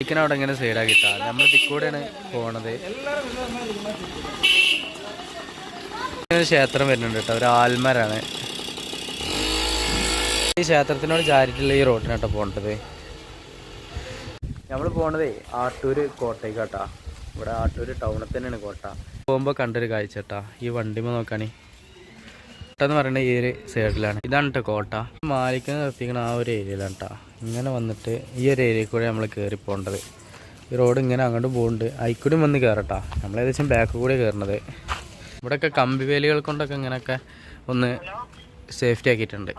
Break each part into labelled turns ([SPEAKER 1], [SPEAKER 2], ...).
[SPEAKER 1] അവിടെ ഇങ്ങനെ സൈഡാക്കിട്ടാ നമ്മൾ ഇതിക്കൂടെയാണ് പോണത്. ക്ഷേത്രം വരുന്നുണ്ട് കേട്ടോ, ഒരു ആൽമരാണ്. ഈ ക്ഷേത്രത്തിനോട് ചാരിട്ടുള്ള ഈ റോഡിനാട്ടോ പോകേണ്ടത്. നമ്മൾ പോണതേ ആട്ടൂർ കോട്ടയ്ക്കാട്ടാ. ഇവിടെ ആട്ടൂർ ടൗണിൽ തന്നെയാണ് കോട്ട. പോകുമ്പോൾ കണ്ടൊരു കാഴ്ച കേട്ടാ, ഈ വണ്ടിമ നോക്കാണി. കോട്ട എന്ന് പറയുന്നത് ഈ ഒരു സൈഡിലാണ്. ഇതാണ് കേട്ടോ കോട്ട. മാലിക്ക് നിർത്തിക്കണ ആ ഒരു ഏരിയയിലാണ് കേട്ടോ. ഇങ്ങനെ വന്നിട്ട് ഈ ഒരു ഏരിയയിൽ കൂടെ നമ്മൾ കയറി പോകേണ്ടത്. ഈ റോഡ് ഇങ്ങനെ അങ്ങോട്ട് പോകുന്നുണ്ട്. അതിൽക്കൂടി വന്ന് കയറട്ടാ. നമ്മൾ ഏകദേശം ബാക്ക് കൂടെ കയറുന്നത്. ഇവിടെയൊക്കെ കമ്പി വേലികൾ കൊണ്ടൊക്കെ ഇങ്ങനെയൊക്കെ ഒന്ന് സേഫ്റ്റി ആക്കിയിട്ടുണ്ട്.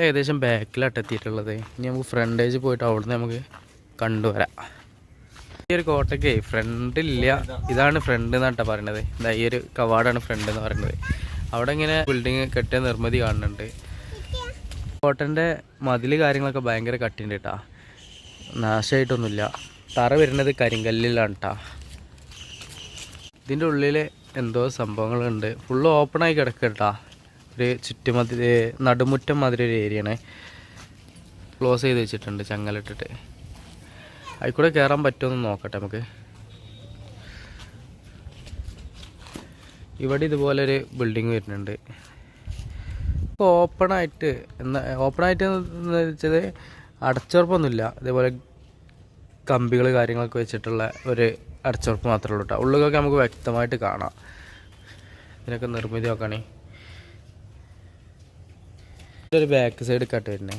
[SPEAKER 1] ഏകദേശം ബാക്കിലാട്ട് എത്തിയിട്ടുള്ളത്. ഇനി നമുക്ക് ഫ്രണ്ടേജ് പോയിട്ട് അവിടുന്ന് നമുക്ക് കണ്ടുവരാം. ഈ ഒരു കോട്ടയ്ക്ക് ഫ്രണ്ടില്ല, ഇതാണ് ഫ്രണ്ട് എന്നാട്ടാ പറയണത്. ഈ ഒരു കവാടാണ് ഫ്രണ്ട് എന്ന് പറയുന്നത്. അവിടെ ഇങ്ങനെ ബിൽഡിങ് കെട്ടിയ നിർമ്മിതി കാണുന്നുണ്ട്. കോട്ടൻ്റെ മതിൽ കാര്യങ്ങളൊക്കെ ഭയങ്കര കട്ടിയുണ്ട് കേട്ടാ, നാശമായിട്ടൊന്നുമില്ല. തറ വരുന്നത് കരിങ്കല്ലിലാണ് കേട്ടാ. ഇതിൻ്റെ ഉള്ളിൽ എന്തോ സംഭവങ്ങളുണ്ട്. ഫുള്ള് ഓപ്പണായി കിടക്കുക കേട്ടാ. ഒരു ചുറ്റുമതി നടുമുറ്റം മാതിരി ഒരു ഏരിയയാണ്. ക്ലോസ് ചെയ്ത് വെച്ചിട്ടുണ്ട് ചങ്ങലിട്ടിട്ട്. അതിൽക്കൂടെ കയറാൻ പറ്റുമെന്ന് നോക്കട്ടെ നമുക്ക്. ഇവിടെ ഇതുപോലൊരു ബിൽഡിങ് വരുന്നുണ്ട്. ഇപ്പോൾ ഓപ്പണായിട്ട് എന്ന് വെച്ചത് അടച്ചുറപ്പൊന്നുമില്ല. അതേപോലെ കമ്പികൾ കാര്യങ്ങളൊക്കെ വെച്ചിട്ടുള്ള ഒരു അടച്ചുറപ്പ് മാത്രമേ ഉള്ളൂ കേട്ടോ. ഉള്ളിലൊക്കെ നമുക്ക് വ്യക്തമായിട്ട് കാണാം. ഇതിനൊക്കെ നിർമ്മിതി നോക്കണേ. ഒരു ബാക്ക് സൈഡ് കട്ട് വരുന്നേ.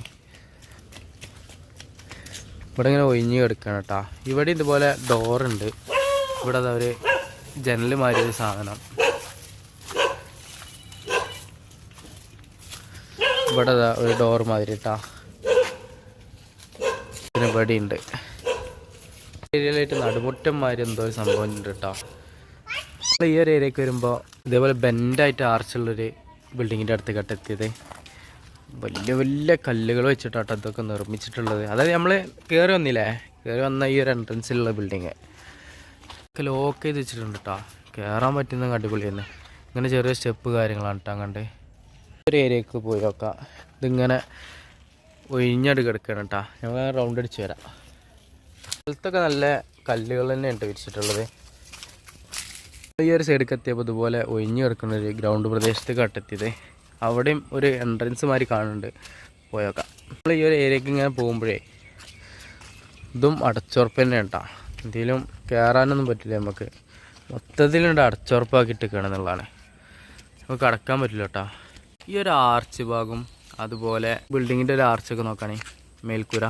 [SPEAKER 1] ഇവിടെ ഇങ്ങനെ ഒഴിഞ്ഞ് കിടക്കണം കേട്ടോ. ഇവിടെ ഇതുപോലെ ഡോറുണ്ട്. ഇവിടെ അതാ ഒരു ജനൽ മാതിരി ഒരു സാധനം. ഇവിടെ അതാ ഒരു ഡോർ മാതിരി കേട്ടാ. പിന്നെ ഇവിടെ ഉണ്ട് ഏരിയയിലായിട്ട് നടുമുറ്റം മാതിരി എന്തോ ഒരു സംഭവം ഉണ്ട് കേട്ടോ. ഈ ഒരു ഏരിയക്ക് വരുമ്പോൾ ഇതേപോലെ ബെൻഡായിട്ട് ആർച്ചുള്ളൊരു ബിൽഡിങ്ങിൻ്റെ അടുത്ത് കട്ടെത്തിയത്. വലിയ വലിയ കല്ലുകൾ വെച്ചിട്ടാട്ടോ ഇതൊക്കെ നിർമ്മിച്ചിട്ടുള്ളത്. അതായത് നമ്മൾ കയറി വന്ന ഈ ഒരു എൻട്രൻസിലുള്ള ബിൽഡിങ് ഒക്കെ ലോക്ക് ചെയ്ത് വെച്ചിട്ടുണ്ട് കേട്ടോ. കയറാൻ പറ്റുന്ന അടിപൊളി തന്നെ. ഇങ്ങനെ ചെറിയ സ്റ്റെപ്പ് കാര്യങ്ങളാണ് കേട്ടോ. അങ്ങോട്ട് ഒരു ഏരിയക്ക് പോയി നോക്കാം. ഇതിങ്ങനെ ഒഴിഞ്ഞട് കിടക്കുകയാണ് കേട്ടോ. ഞങ്ങൾ റൗണ്ട് അടിച്ച് വരാം. സ്ഥലത്തൊക്കെ നല്ല കല്ലുകൾ തന്നെയാണ് വിരിച്ചിട്ടുള്ളത്. ഈ ഒരു സൈഡിലേക്ക് എത്തിയപ്പോൾ ഇതുപോലെ ഒഴിഞ്ഞു കിടക്കുന്ന ഒരു ഗ്രൗണ്ട് പ്രദേശത്ത് കട്ടെത്തിയത്. അവിടെയും ഒരു എൻട്രൻസ് മാതിരി കാണുന്നുണ്ട്. പോയേക്കാം. നമ്മൾ ഈ ഒരു ഏരിയക്ക് ഇങ്ങനെ പോകുമ്പോഴേ ഇതും അടച്ചുറപ്പ് തന്നെ കേട്ടോ. എന്തെങ്കിലും കയറാനൊന്നും പറ്റില്ല നമുക്ക്. മൊത്തത്തിലുണ്ട് അടച്ചുറപ്പാക്കിയിട്ടൊക്കെയാണ് എന്നുള്ളതാണ്. നമുക്ക് കടക്കാൻ പറ്റില്ല കേട്ടോ. ഈ ഒരു ആർച്ച് ഭാഗം അതുപോലെ ബിൽഡിങ്ങിൻ്റെ ഒരു ആർച്ചൊക്കെ നോക്കുകയാണെങ്കിൽ മേൽക്കൂര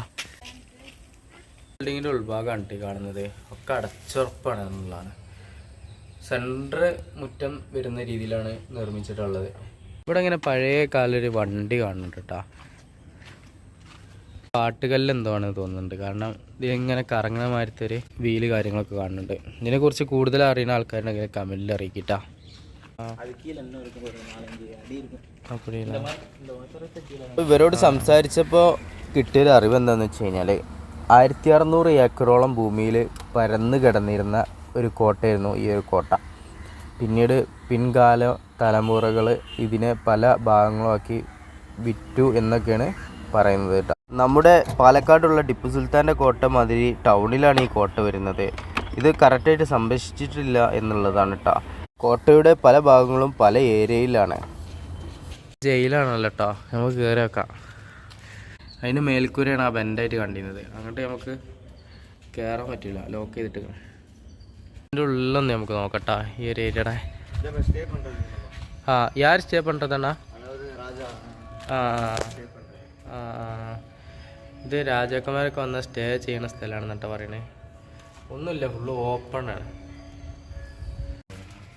[SPEAKER 1] ബിൽഡിങ്ങിൻ്റെ ഉൾഭാഗമാണ് ഈ കാണുന്നത്. ഒക്കെ അടച്ചുറപ്പാണ് എന്നുള്ളതാണ്. സെൻറ്റർ മുറ്റം വരുന്ന രീതിയിലാണ് നിർമ്മിച്ചിട്ടുള്ളത്. ഇവിടെ ഇങ്ങനെ പഴയ കാലൊരു വണ്ടി കാണുന്നുണ്ട് കേട്ടോ. പാട്ടുകല്ല് എന്തോ ആണ് തോന്നുന്നുണ്ട്. കാരണം ഇതിങ്ങനെ കറങ്ങണ മാതിരത്തെ ഒരു വീല് കാര്യങ്ങളൊക്കെ കാണുന്നുണ്ട്. ഇതിനെക്കുറിച്ച് കൂടുതൽ അറിയുന്ന ആൾക്കാരുണ്ടെങ്കിൽ കമൻറ്റിൽ അറിയിക്കിട്ടാ. ഇവരോട് സംസാരിച്ചപ്പോൾ കിട്ടിയൊരു അറിവ് എന്താണെന്ന് വെച്ച് കഴിഞ്ഞാൽ 1600 ഏക്കറോളം ഭൂമിയിൽ പരന്ന് കിടന്നിരുന്ന ഒരു കോട്ടയായിരുന്നു ഈ ഒരു കോട്ട. പിന്നീട് പിൻകാല തലമുറകൾ ഇതിനെ പല ഭാഗങ്ങളുമാക്കി വിറ്റു എന്നൊക്കെയാണ് പറയുന്നത് കേട്ടോ. നമ്മുടെ പാലക്കാടുള്ള ടിപ്പു സുൽത്താൻ്റെ കോട്ട മാതിരി ടൗണിലാണ് ഈ കോട്ട വരുന്നത്. ഇത് കറക്റ്റായിട്ട് സംരക്ഷിച്ചിട്ടില്ല എന്നുള്ളതാണ് കേട്ടോ. കോട്ടയുടെ പല ഭാഗങ്ങളും പല ഏരിയയിലാണ്. ജയിലാണല്ലോ കേട്ടോ. നമുക്ക് കയറി വെക്കാം. അതിന് മേൽക്കൂരയാണ് ആ ബെൻഡായിട്ട് കണ്ടിരുന്നത്. അങ്ങോട്ട് നമുക്ക് കയറാൻ പറ്റില്ല, ലോക്ക് ചെയ്തിട്ട്. അതിൻ്റെ ഉള്ളിലൊന്ന് നമുക്ക് നോക്കട്ടാ. ഈ ഒരു ഏരിയയുടെ யார் ஸ்டே பண்ணுறதாண்ணா? ഇത് രാജാക്കന്മാരൊക്കെ വന്നാൽ സ്റ്റേ ചെയ്യുന്ന സ്ഥലമാണെന്നിട്ട് പറയണേ. ഒന്നുമില്ല, ഫുള്ള് ഓപ്പണാണ്.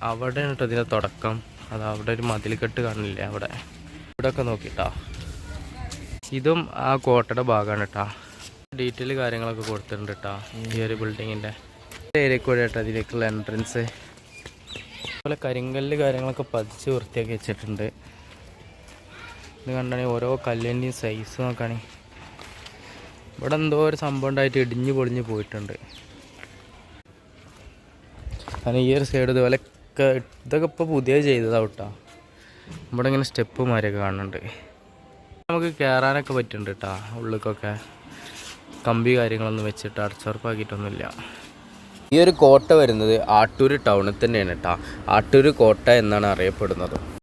[SPEAKER 1] അവിടെയാണ് കേട്ടോ ഇതിൻ്റെ തുടക്കം. അത് അവിടെ ഒരു മതിൽക്കെട്ട് കാണില്ലേ, അവിടെ ഇവിടെയൊക്കെ നോക്കിട്ടാ. ഇതും ആ കോട്ടയുടെ ഭാഗമാണ് കേട്ടോ. ഡീറ്റെയിൽ കാര്യങ്ങളൊക്കെ കൊടുത്തിട്ടുണ്ട് കേട്ടോ ഈ ഒരു ബിൽഡിങ്ങിൻ്റെ ഏരിയയിൽ കൂടെ കേട്ടോ അതിലേക്കുള്ള എൻട്രൻസ്. അതുപോലെ കരിങ്കല്ല് കാര്യങ്ങളൊക്കെ പതിച്ച് വൃത്തിയാക്കി വെച്ചിട്ടുണ്ട്. ഇത് കണ്ടാണെങ്കിൽ ഓരോ കല്ലിൻ്റെയും സൈസ് നോക്കുകയാണെങ്കിൽ ഇവിടെ എന്തോ ഒരു സംഭവം ഉണ്ടായിട്ട് ഇടിഞ്ഞ് പൊളിഞ്ഞ് പോയിട്ടുണ്ട്. കാരണം ഈ ഒരു സൈഡ് ഇതുപോലെ ഇതൊക്കെ ഇപ്പോൾ പുതിയ ചെയ്തതാണ് കേട്ടോ. ഇവിടെ ഇങ്ങനെ സ്റ്റെപ്പ് മാതിരിയൊക്കെ കാണുന്നുണ്ട്. നമുക്ക് കയറാനൊക്കെ പറ്റുന്നുണ്ട് കേട്ടോ ഉള്ളിലേക്കൊക്കെ. കമ്പി കാര്യങ്ങളൊന്നും വെച്ചിട്ട് അടച്ചുറപ്പാക്കിയിട്ടൊന്നുമില്ല. ഈ ഒരു കോട്ട വരുന്നത് ആട്ടൂർ ടൗണിൽ തന്നെയാണ് കേട്ടോ. ആട്ടൂർ കോട്ട എന്നാണ് അറിയപ്പെടുന്നത്.